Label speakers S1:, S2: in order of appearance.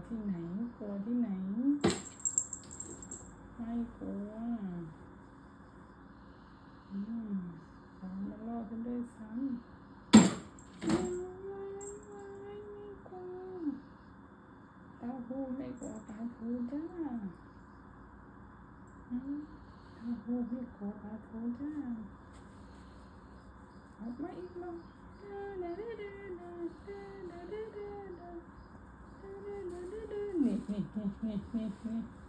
S1: ที่ไหนกลัวที่ไหนไม่กลัวตามมาล่อกันด้วยซ้ำไม่กลัวเต้าหู้ไม่กลัวปลาทูจ้าเต้าหู้ไม่กลัวปลาทูจ้าออกมาอีกแล้วนี่